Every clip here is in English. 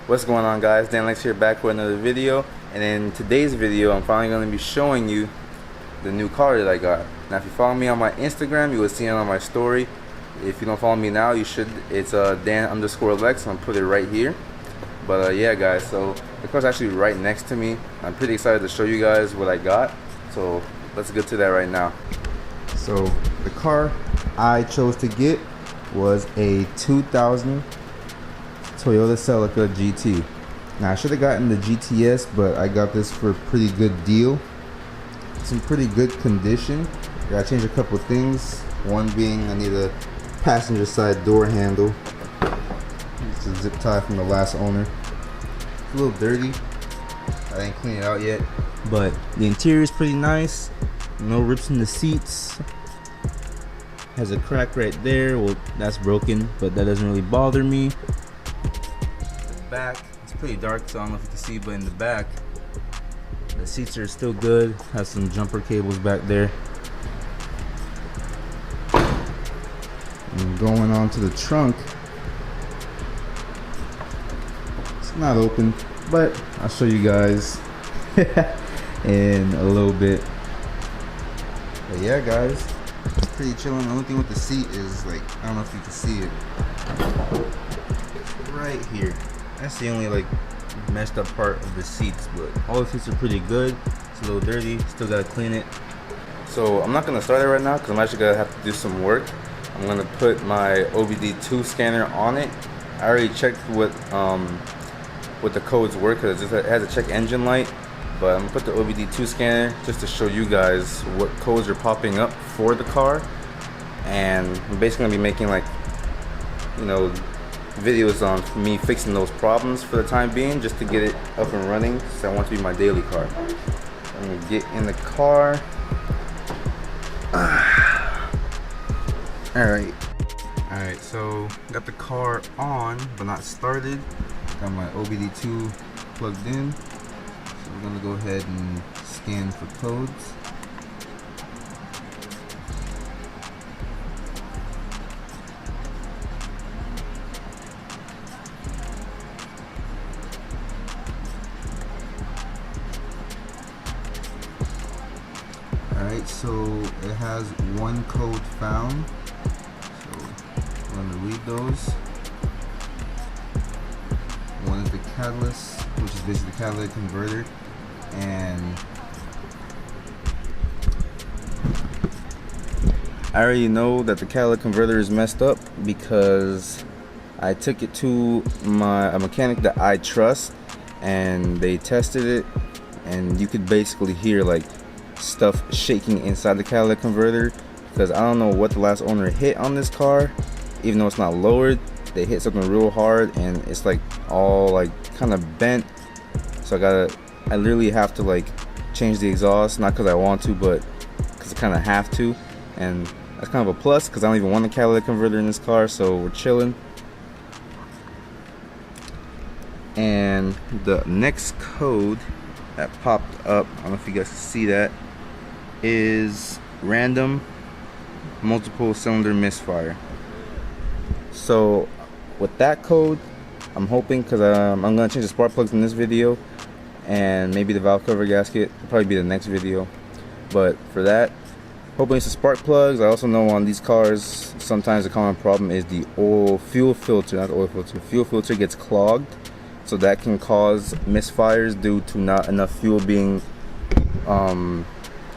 What's going on, guys? Dan here back with another video, and in today's video I'm finally going to be showing you the new car that I got. Now if you follow me on my Instagram, you will see it on my story. If you don't follow me now, you should. It's Dan_Lex. I'm put it right here. But yeah, guys, so the car's actually right next to me. I'm pretty excited to show you guys what I got, so let's get to that right now. So the car I chose to get was a 2000 Toyota Celica GT. Now I should have gotten the GTS, but I got this for a pretty good deal. It's in pretty good condition. Gotta change a couple of things. One being I need a passenger side door handle. It's a zip tie from the last owner. It's a little dirty. I didn't clean it out yet, but the interior is pretty nice. No rips in the seats. Has a crack right there. Well, that's broken, but that doesn't really bother me. Back, it's pretty dark, so I don't know if you can see, but in the back the seats are still good. Has some jumper cables back there. And going on to the trunk, it's not open, but I'll show you guys in a little bit. But yeah, guys, it's pretty chilling. The only thing with the seat is, like, I don't know if you can see it right here. That's the only messed up part of the seats, but all the seats are pretty good. It's a little dirty, still gotta clean it. So I'm not gonna start it right now because I'm actually gonna have to do some work. I'm gonna put my OBD2 scanner on it. I already checked what the codes were because it has a check engine light, but I'm gonna put the OBD2 scanner just to show you guys what codes are popping up for the car. And I'm basically gonna be making videos on me fixing those problems for the time being, just to get it up and running, so I want it to be my daily car. I'm gonna get in the car. Alright, so got the car on but not started. Got my OBD2 plugged in, so we're gonna go ahead and scan for codes. Alright, so it has one code found, so I'm going to read those. One is the catalyst, which is basically the catalytic converter, and I already know that the catalytic converter is messed up because I took it to a mechanic that I trust, and they tested it, and you could basically hear stuff shaking inside the catalytic converter, because I don't know what the last owner hit on this car. Even though it's not lowered, they hit something real hard and it's all kind of bent. So I literally have to change the exhaust, not because I want to, but because I kind of have to. And that's kind of a plus because I don't even want a catalytic converter in this car, so we're chilling. And the next code that popped up, I don't know if you guys can see that, is random multiple cylinder misfire. So with that code, I'm hoping, because I'm going to change the spark plugs in this video, and maybe the valve cover gasket will probably be the next video. But for that, hoping it's the spark plugs. I also know on these cars sometimes the common problem is the fuel filter, not the oil filter. Fuel filter gets clogged, so that can cause misfires due to not enough fuel being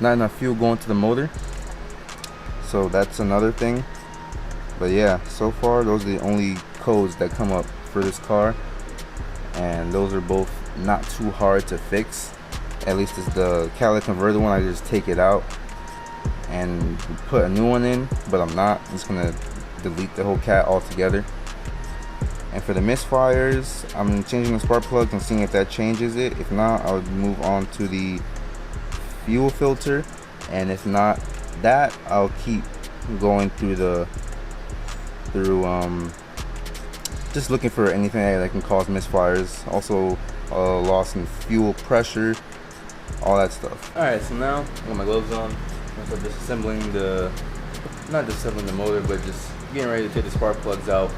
not enough fuel going to the motor. So that's another thing. But yeah, so far those are the only codes that come up for this car, and those are both not too hard to fix. At least it's the catalytic converter one. I just take it out and put a new one in, but I'm not. I'm just gonna delete the whole cat altogether. And for the misfires, I'm changing the spark plugs and seeing if that changes it. If not, I would move on to the fuel filter, and if not that, I'll keep going through just looking for anything that can cause misfires. Also loss in fuel pressure, all that stuff. Alright, so now I got my gloves on. I'm disassembling not disassembling the motor, but just getting ready to take the spark plugs out.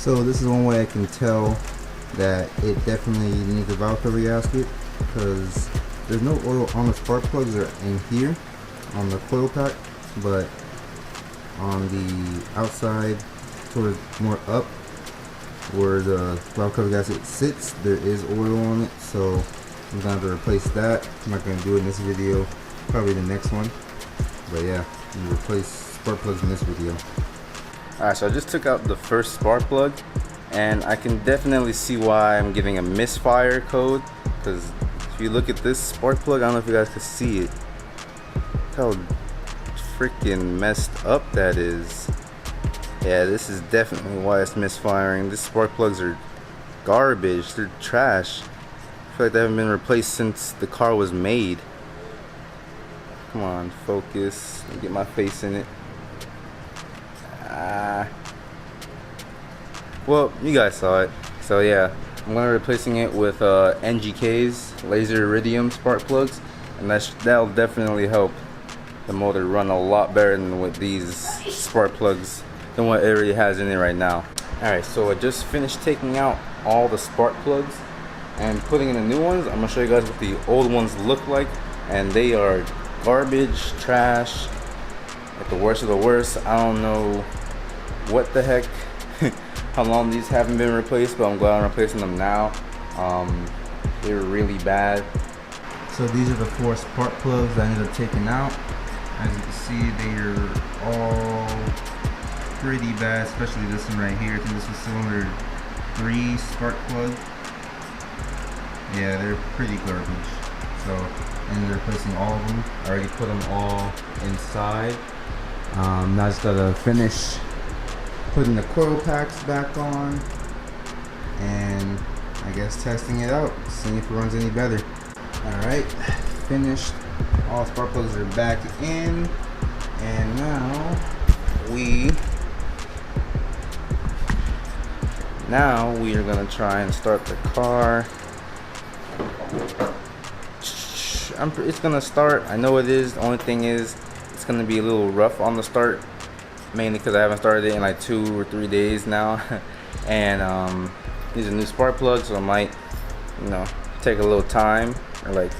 So this is one way I can tell that it definitely needs a valve cover gasket, because there's no oil on the spark plugs or in here on the coil pack, but on the outside towards more up where the valve cover gasket sits, there is oil on it, so I'm gonna have to replace that. I'm not gonna do it in this video, probably the next one, but yeah, you replace spark plugs in this video. Alright, so I just took out the first spark plug, and I can definitely see why I'm getting a misfire code, because if you look at this spark plug, I don't know if you guys can see it. Look how freaking messed up that is. Yeah, this is definitely why it's misfiring. These spark plugs are garbage, they're trash. I feel like they haven't been replaced since the car was made. Come on, focus. Let me get my face in it. Well, you guys saw it. So yeah, I'm gonna be replacing it with NGK's laser iridium spark plugs, and that'll definitely help the motor run a lot better than with these spark plugs than what it already has in it right now. Alright, so I just finished taking out all the spark plugs and putting in the new ones. I'm gonna show you guys what the old ones look like, and they are garbage, trash, like the worst of the worst. I don't know what the heck how long these haven't been replaced, but I'm glad I'm replacing them now. They were really bad. So these are the 4 spark plugs I ended up taking out. As you can see, they are all pretty bad, especially this one right here. I think this is cylinder 3 spark plug. Yeah, they're pretty garbage. So I ended up replacing all of them. I already put them all inside. Now I just gotta finish putting the coil packs back on, and I guess testing it out, seeing if it runs any better. Alright, finished. All spark plugs are back in, and now we are gonna try and start the car. It's gonna start. I know it is. The only thing is, it's gonna be a little rough on the start, mainly because I haven't started it in like 2 or 3 days now. And these are new spark plugs, so it might, you know, take a little time, or like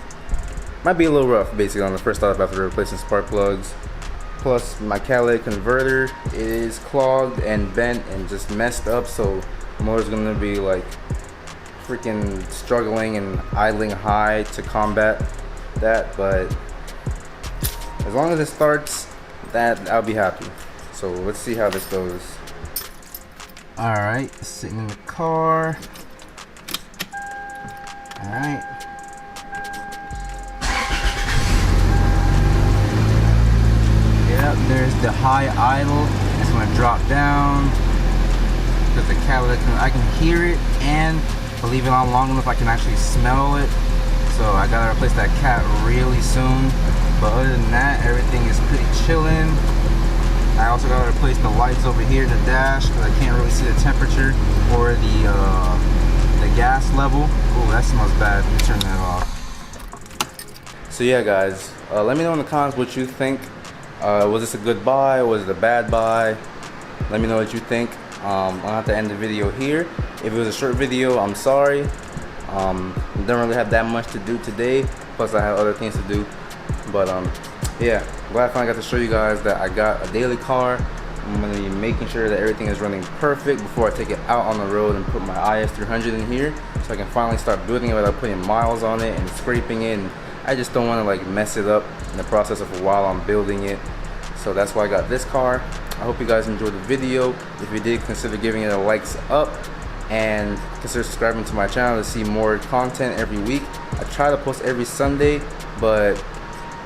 might be a little rough basically on the first start after replacing spark plugs. Plus my catalytic converter, it is clogged and bent and just messed up, so the motor's gonna be like freaking struggling and idling high to combat that. But as long as it starts, that I'll be happy. So let's see how this goes. Alright, sitting in the car. Alright. Yep, there's the high idle. It's gonna drop down. There's the catalytic. I can hear it, and believe it on long enough, I can actually smell it. So I gotta replace that cat really soon. But other than that, everything is pretty chillin'. I also gotta replace the lights over here in the dash, because I can't really see the temperature or the gas level. Oh, that smells bad. Let me turn that off. So yeah, guys, let me know in the comments what you think. Was this a good buy? Was it a bad buy? Let me know what you think. I'll have to end the video here. If it was a short video, I'm sorry. Don't really have that much to do today. Plus, I have other things to do. But yeah, glad I finally got to show you guys that I got a daily car. I'm gonna be making sure that everything is running perfect before I take it out on the road and put my IS300 in here, so I can finally start building it without putting miles on it and scraping it. And I just don't want to like mess it up in the process of while I'm building it. So that's why I got this car. I hope you guys enjoyed the video. If you did, consider giving it a likes up, and consider subscribing to my channel to see more content every week. I try to post every Sunday, but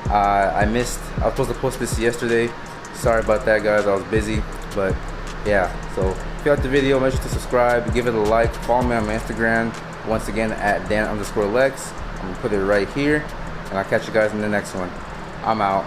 I missed. I was supposed to post this yesterday. Sorry about that, guys. I was busy. But yeah, so if you liked the video, make sure to subscribe, give it a like, follow me on my Instagram, once again at Dan_Lex. I'm gonna put it right here, and I'll catch you guys in the next one. I'm out.